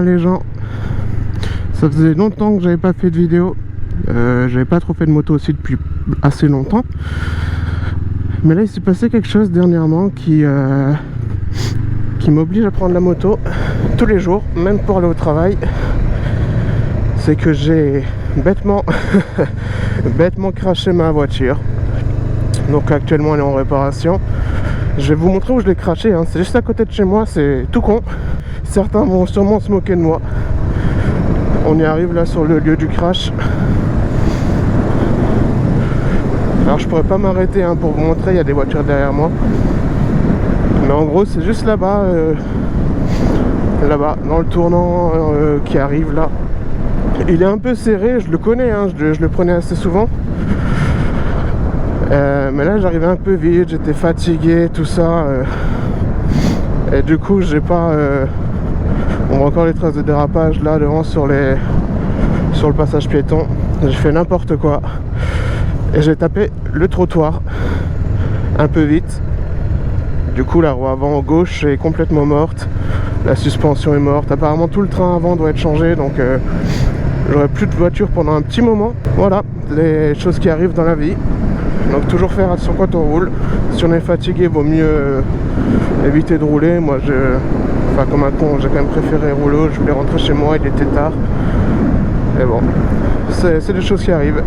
hein, les gens. Ça faisait longtemps que j'avais pas fait de vidéo. J'avais pas trop fait de moto aussi depuis assez longtemps. Mais là il s'est passé quelque chose dernièrement qui m'oblige à prendre la moto tous les jours, même pour aller au travail. C'est que j'ai bêtement craché ma voiture. Donc actuellement elle est en réparation. Je vais vous montrer où je l'ai craché, hein. C'est juste à côté de chez moi, c'est tout con. Certains vont sûrement se moquer de moi. On y arrive là sur le lieu du crash. Alors je pourrais pas m'arrêter hein, pour vous montrer, il y a des voitures derrière moi. Mais en gros c'est juste là-bas, là-bas, dans le tournant qui arrive là. Il est un peu serré, je le connais, hein, je le prenais assez souvent. Mais là j'arrivais un peu vite, j'étais fatigué, tout ça. Et du coup j'ai pas... on voit encore les traces de dérapage là devant sur le passage piéton. J'ai fait n'importe quoi. Et j'ai tapé le trottoir un peu vite. Du coup la roue avant gauche est complètement morte. La suspension est morte. Apparemment tout le train avant doit être changé. Donc j'aurai plus de voiture pendant un petit moment. Voilà les choses qui arrivent dans la vie. Donc toujours faire attention quand on roule. Si on est fatigué, vaut mieux éviter de rouler. Moi enfin comme un con, j'ai quand même préféré rouler. Je voulais rentrer chez moi, il était tard. Et bon, c'est des choses qui arrivent.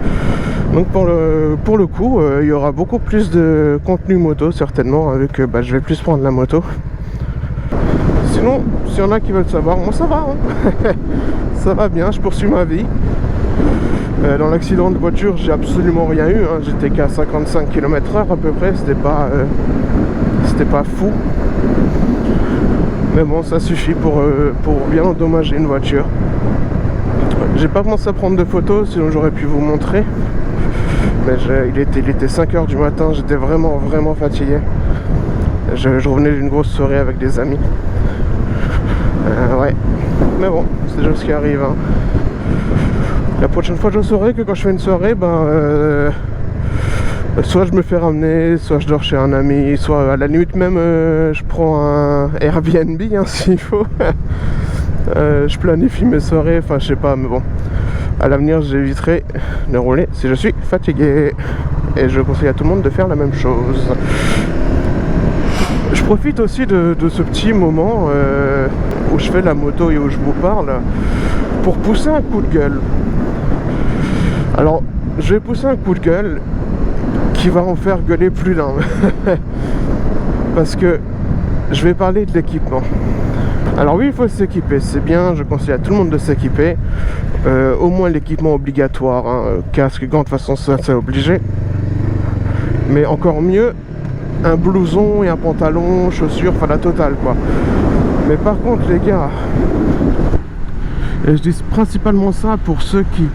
Donc pour le coup, il y aura beaucoup plus de contenu moto certainement, vu que je vais plus prendre la moto. Sinon, s'il y en a qui veulent savoir, moi ça va, hein. Ça va bien, je poursuis ma vie. Dans l'accident de voiture, j'ai absolument rien eu, hein. J'étais qu'à 55 km/h à peu près, c'était pas fou. Mais bon, ça suffit pour bien endommager une voiture. J'ai pas pensé à prendre de photos, sinon j'aurais pu vous montrer. Mais il était 5 h du matin, j'étais vraiment fatigué. Je revenais d'une grosse soirée avec des amis. Ouais, mais bon, c'est des choses qui arrivent, hein. La prochaine fois je saurai que quand je fais une soirée, soit je me fais ramener, soit je dors chez un ami, soit à la limite même je prends un Airbnb hein, s'il faut. Je planifie mes soirées, enfin je sais pas, mais bon, à l'avenir j'éviterai de rouler si je suis fatigué. Et je conseille à tout le monde de faire la même chose. Je profite aussi de ce petit moment où je fais la moto et où je vous parle pour pousser un coup de gueule. Alors je vais pousser un coup de gueule qui va en faire gueuler plus d'un. Parce que je vais parler de l'équipement. Alors oui, il faut s'équiper, c'est bien, je conseille à tout le monde de s'équiper. Au moins l'équipement obligatoire, hein, casque, gants, de toute façon ça c'est obligé. Mais encore mieux, un blouson et un pantalon, chaussures, enfin la totale quoi. Mais par contre les gars, et je dis principalement ça pour ceux qui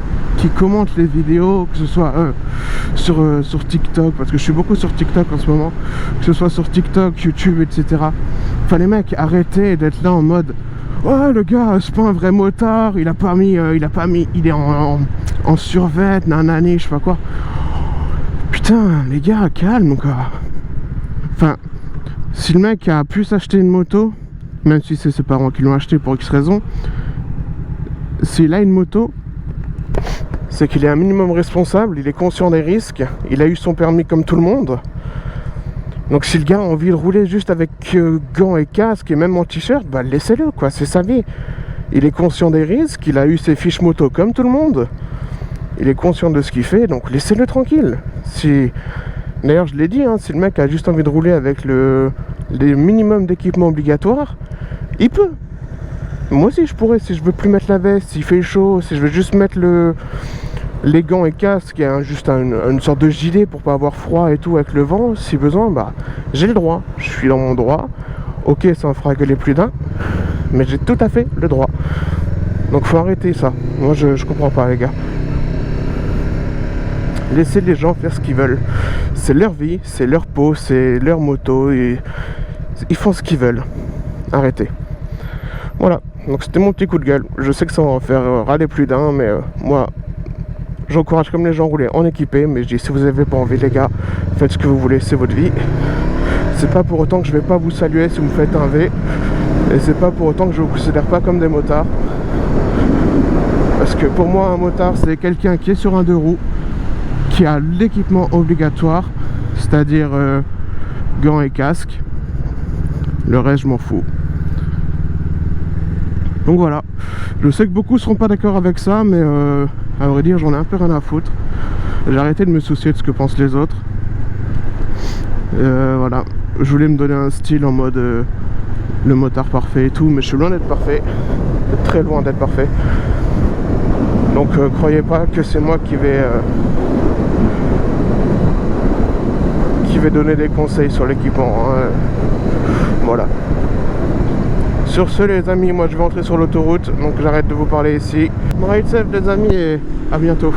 commentent les vidéos, que ce soit sur TikTok, parce que je suis beaucoup sur TikTok en ce moment, que ce soit sur TikTok, YouTube, etc. Enfin les mecs, arrêtez d'être là en mode ouais le gars c'est pas un vrai motard, il est en survêt, nanani, je sais pas quoi. Putain les gars, calme quoi. Enfin, si le mec a pu s'acheter une moto, même si c'est ses parents qui l'ont acheté pour X raison, s'il a une moto, c'est qu'il est un minimum responsable, il est conscient des risques, il a eu son permis comme tout le monde. Donc si le gars a envie de rouler juste avec gants et casque et même en t-shirt, laissez-le quoi, c'est sa vie. Il est conscient des risques, il a eu ses fiches moto comme tout le monde. Il est conscient de ce qu'il fait, donc laissez-le tranquille. D'ailleurs je l'ai dit, hein, si le mec a juste envie de rouler avec les minimums d'équipement obligatoire, il peut. Moi aussi je pourrais, si je veux plus mettre la veste, s'il fait chaud, si je veux juste mettre les gants et casque, juste une sorte de gilet pour pas avoir froid et tout avec le vent, si besoin, j'ai le droit, je suis dans mon droit. Ok, ça en fera gueuler plus d'un, mais j'ai tout à fait le droit. Donc faut arrêter ça, moi je comprends pas les gars. Laissez les gens faire ce qu'ils veulent, c'est leur vie, c'est leur peau, c'est leur moto, et ils font ce qu'ils veulent. Arrêtez. Voilà, donc c'était mon petit coup de gueule. Je sais que ça va en faire râler plus d'un, mais moi j'encourage comme les gens à rouler en équipé. Mais je dis, si vous avez pas envie les gars, faites ce que vous voulez, c'est votre vie. C'est pas pour autant que je vais pas vous saluer si vous me faites un V. Et c'est pas pour autant que je vous considère pas comme des motards. Parce que pour moi un motard c'est quelqu'un qui est sur un deux roues, qui a l'équipement obligatoire, c'est-à-dire gants et casque. Le reste je m'en fous. Donc voilà, je sais que beaucoup seront pas d'accord avec ça, mais à vrai dire j'en ai un peu rien à foutre. J'ai arrêté de me soucier de ce que pensent les autres. Voilà, je voulais me donner un style en mode le motard parfait et tout, mais je suis loin d'être parfait, très loin d'être parfait. Donc croyez pas que c'est moi qui vais donner des conseils sur l'équipement, hein. Voilà. Sur ce les amis, moi je vais entrer sur l'autoroute, donc j'arrête de vous parler ici. Ride safe les amis et à bientôt.